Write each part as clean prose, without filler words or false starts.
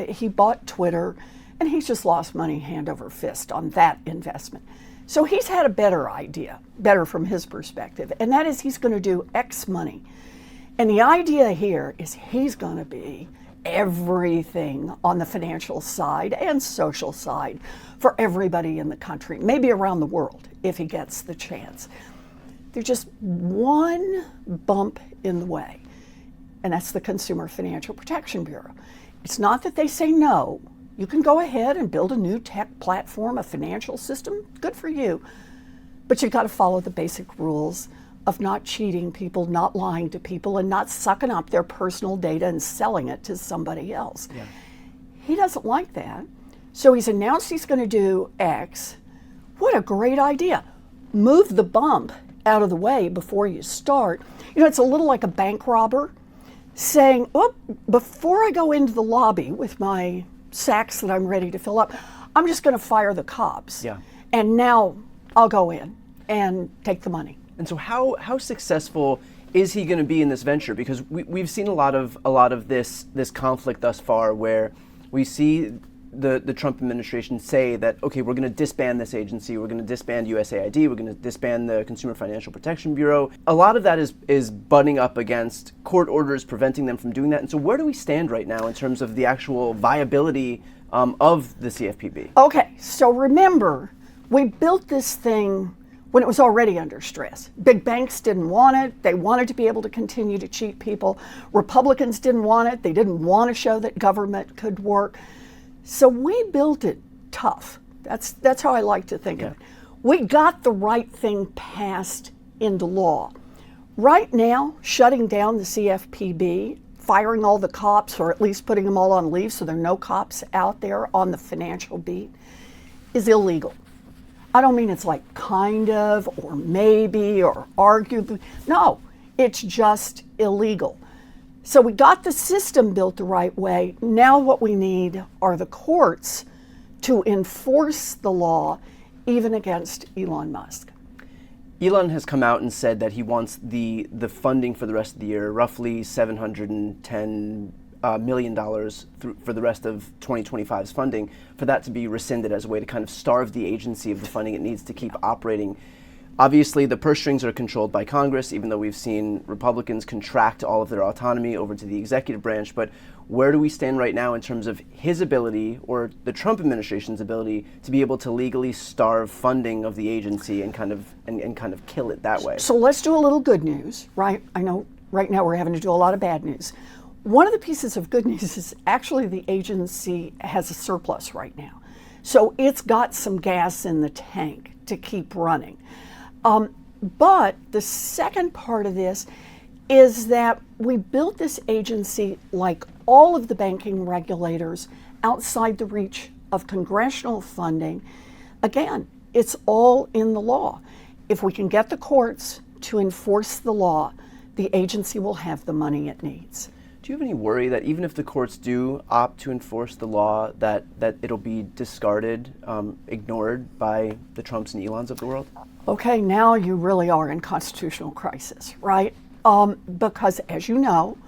he bought Twitter, and he's just lost money hand over fist on that investment. So he's had a better idea, better from his perspective, and that is he's going to do X money. And the idea here is he's going to be everything on the financial side and social side for everybody in the country, maybe around the world if he gets the chance. There's just one bump in the way, and that's the Consumer Financial Protection Bureau. It's not that they say no. You can go ahead and build a new tech platform, a financial system, good for you. But you've got to follow the basic rules of not cheating people, not lying to people, and not sucking up their personal data and selling it to somebody else. Yeah. He doesn't like that. So he's announced he's going to do X. What a great idea. Move the bump out of the way before you start. You know, it's a little like a bank robber saying, oh, before I go into the lobby with my sacks that I'm ready to fill up, I'm just going to fire the cops. Yeah. And now I'll go in and take the money. And so how successful is he going to be in this venture? Because we've seen a lot of this conflict thus far, where we see the Trump administration say that, okay, we're going to disband this agency, we're going to disband USAID, we're going to disband the Consumer Financial Protection Bureau. A lot of that is butting up against court orders preventing them from doing that. And so where do we stand right now in terms of the actual viability of the CFPB? Okay, so remember, we built this thing when it was already under stress. Big banks didn't want it. They wanted to be able to continue to cheat people. Republicans didn't want it. They didn't want to show that government could work. So we built it tough. That's how I like to think of it. We got the right thing passed into law. Right now, shutting down the CFPB, firing all the cops, or at least putting them all on leave so there are no cops out there on the financial beat, is illegal. I don't mean it's like kind of, or maybe, or arguably. No, it's just illegal. So we got the system built the right way. Now what we need are the courts to enforce the law, even against Elon Musk. Elon has come out and said that he wants the funding for the rest of the year, roughly $710 million for the rest of 2025's funding, for that to be rescinded as a way to kind of starve the agency of the funding it needs to keep operating. Obviously, the purse strings are controlled by Congress, even though we've seen Republicans contract all of their autonomy over to the executive branch. But where do we stand right now in terms of his ability, or the Trump administration's ability, to be able to legally starve funding of the agency and kind of kill it that way? So let's do a little good news, right? I know right now we're having to do a lot of bad news. One of the pieces of good news is actually the agency has a surplus right now. So it's got some gas in the tank to keep running. But the second part of this is that we built this agency, like all of the banking regulators, outside the reach of congressional funding. Again, it's all in the law. If we can get the courts to enforce the law, the agency will have the money it needs. Do you have any worry that even if the courts do opt to enforce the law, that it'll be discarded, ignored by the Trumps and Elons of the world? Okay, now you really are in constitutional crisis, right? Because as you know,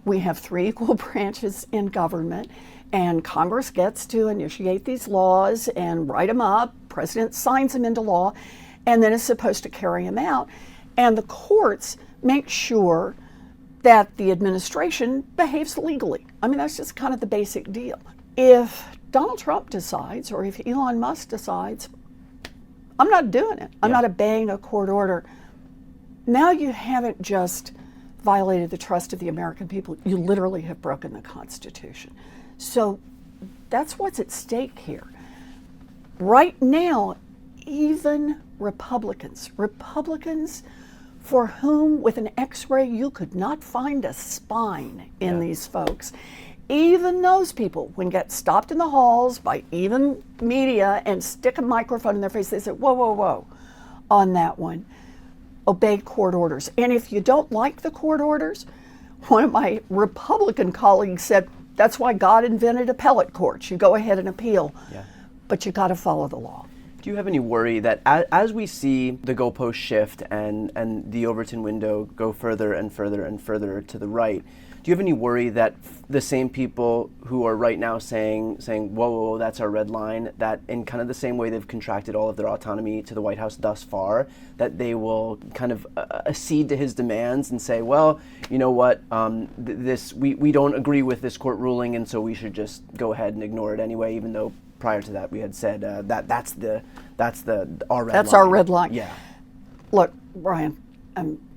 we have 3 equal branches in government, and Congress gets to initiate these laws and write them up. President signs them into law, and then is supposed to carry them out. And the courts make sure that the administration behaves legally. I mean, that's just kind of the basic deal. If Donald Trump decides, or if Elon Musk decides, I'm not doing it, I'm not obeying a court order, now you haven't just violated the trust of the American people, you literally have broken the Constitution. So that's what's at stake here. Right now, even Republicans for whom with an x-ray you could not find a spine in these folks, even those people, when get stopped in the halls by even media and stick a microphone in their face, they say, whoa, whoa, whoa, on that one, obey court orders. And if you don't like the court orders, one of my Republican colleagues said, that's why God invented appellate courts. You go ahead and appeal, but you got to follow the law. Do you have any worry that as we see the goalpost shift and the Overton window go further and further and further to the right, Do you have any worry that the same people who are right now saying, whoa, that's our red line, that in kind of the same way they've contracted all of their autonomy to the White House thus far, that they will kind of accede to his demands and say, well, you know what, we don't agree with this court ruling, and so we should just go ahead and ignore it anyway, even though prior to that we had said that's our red line. That's our red line. Yeah. Look, Brian,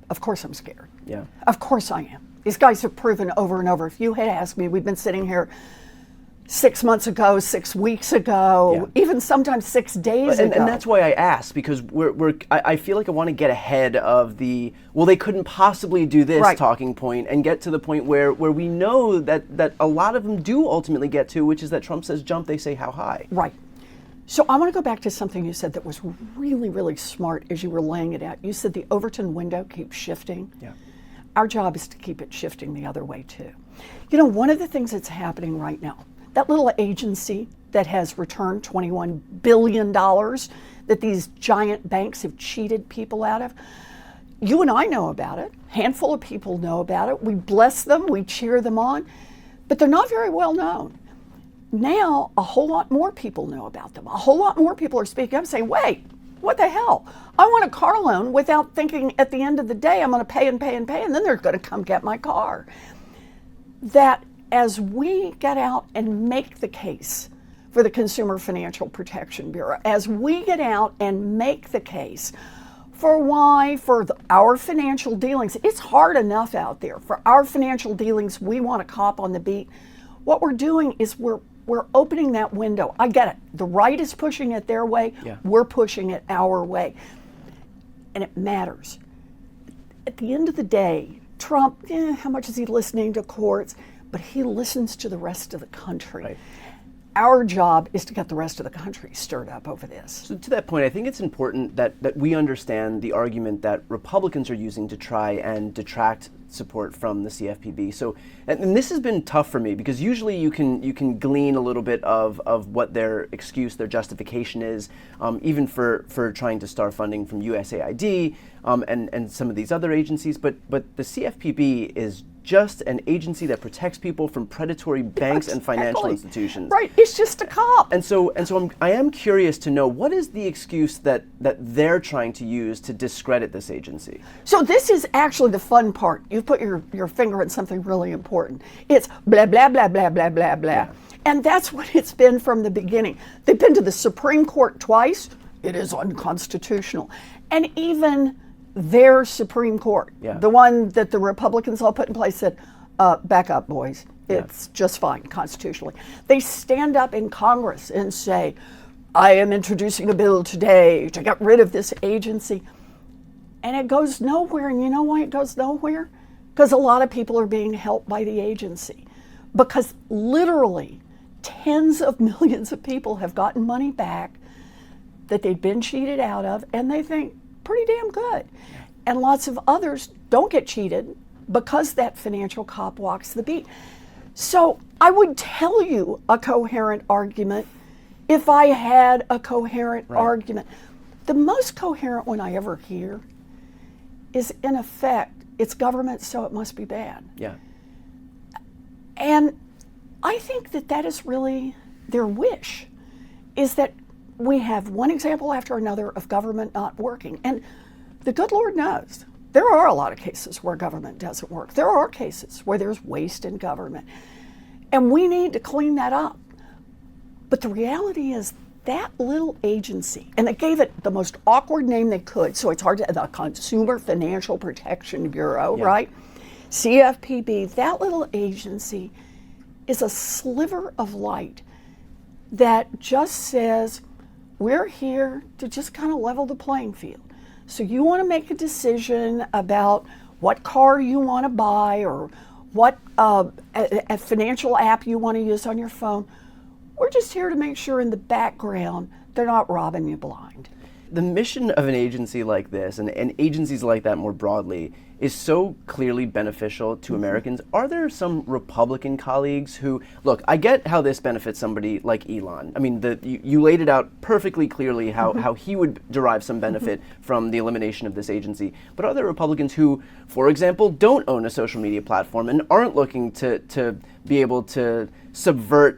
of course I'm scared. Yeah. Of course I am. These guys have proven over and over. If you had asked me, we've been sitting here 6 months ago, 6 weeks ago, even sometimes 6 days ago. And that's why I asked, because I feel like I want to get ahead of the, well, they couldn't possibly do this talking point, and get to the point where we know that a lot of them do ultimately get to, which is that Trump says jump, they say how high. Right. So I want to go back to something you said that was really, really smart as you were laying it out. You said the Overton window keeps shifting. Yeah. Our job is to keep it shifting the other way too. You know, one of the things that's happening right now, that little agency that has returned $21 billion that these giant banks have cheated people out of, you and I know about it. A handful of people know about it. We bless them, we cheer them on, but they're not very well known. Now, a whole lot more people know about them. A whole lot more people are speaking up saying, wait, what the hell? I want a car loan without thinking at the end of the day I'm going to pay and pay and pay, and then they're going to come get my car. That as we get out and make the case for the Consumer Financial Protection Bureau, as we get out and make the case for why, for our financial dealings, it's hard enough out there. For our financial dealings, we want a cop on the beat. What we're doing is we're opening that window. I get it. The right is pushing it their way. Yeah. We're pushing it our way. And it matters. At the end of the day, Trump, how much is he listening to courts? But he listens to the rest of the country. Right. Our job is to get the rest of the country stirred up over this. So to that point, I think it's important that we understand the argument that Republicans are using to try and detract support from the CFPB. So, and this has been tough for me, because usually you can glean a little bit of what their excuse, their justification is, even for trying to star funding from USAID and some of these other agencies. But the CFPB is just an agency that protects people from predatory banks and financial institutions. Right, it's just a cop. And so I am curious to know, what is the excuse that they're trying to use to discredit this agency? So this is actually the fun part. You put your finger on something really important. It's blah, blah, blah, blah, blah, blah, blah. Yeah. And that's what it's been from the beginning. They've been to the Supreme Court twice. It is unconstitutional. And even their Supreme Court, the one that the Republicans all put in place, said, back up, boys. It's just fine constitutionally. They stand up in Congress and say, I am introducing a bill today to get rid of this agency. And it goes nowhere. And you know why it goes nowhere? Because a lot of people are being helped by the agency. Because literally tens of millions of people have gotten money back that they've been cheated out of, and they think, pretty damn good. And lots of others don't get cheated because that financial cop walks the beat. So I would tell you a coherent argument if I had a coherent argument. The most coherent one I ever hear is, in effect, it's government, so it must be bad. Yeah. And I think that is really their wish, is that we have one example after another of government not working. And the good Lord knows there are a lot of cases where government doesn't work. There are cases where there's waste in government. And we need to clean that up. But the reality is that little agency, and they gave it the most awkward name they could, so it's hard to, the Consumer Financial Protection Bureau, right? CFPB, that little agency is a sliver of light that just says, we're here to just kind of level the playing field. So you want to make a decision about what car you want to buy or what a financial app you want to use on your phone. We're just here to make sure in the background they're not robbing you blind. the mission of an agency like this, and agencies like that more broadly, is so clearly beneficial to Americans. Are there some Republican colleagues who, look, I get how this benefits somebody like Elon. I mean, you laid it out perfectly clearly how he would derive some benefit from the elimination of this agency. But are there Republicans who, for example, don't own a social media platform and aren't looking to be able to subvert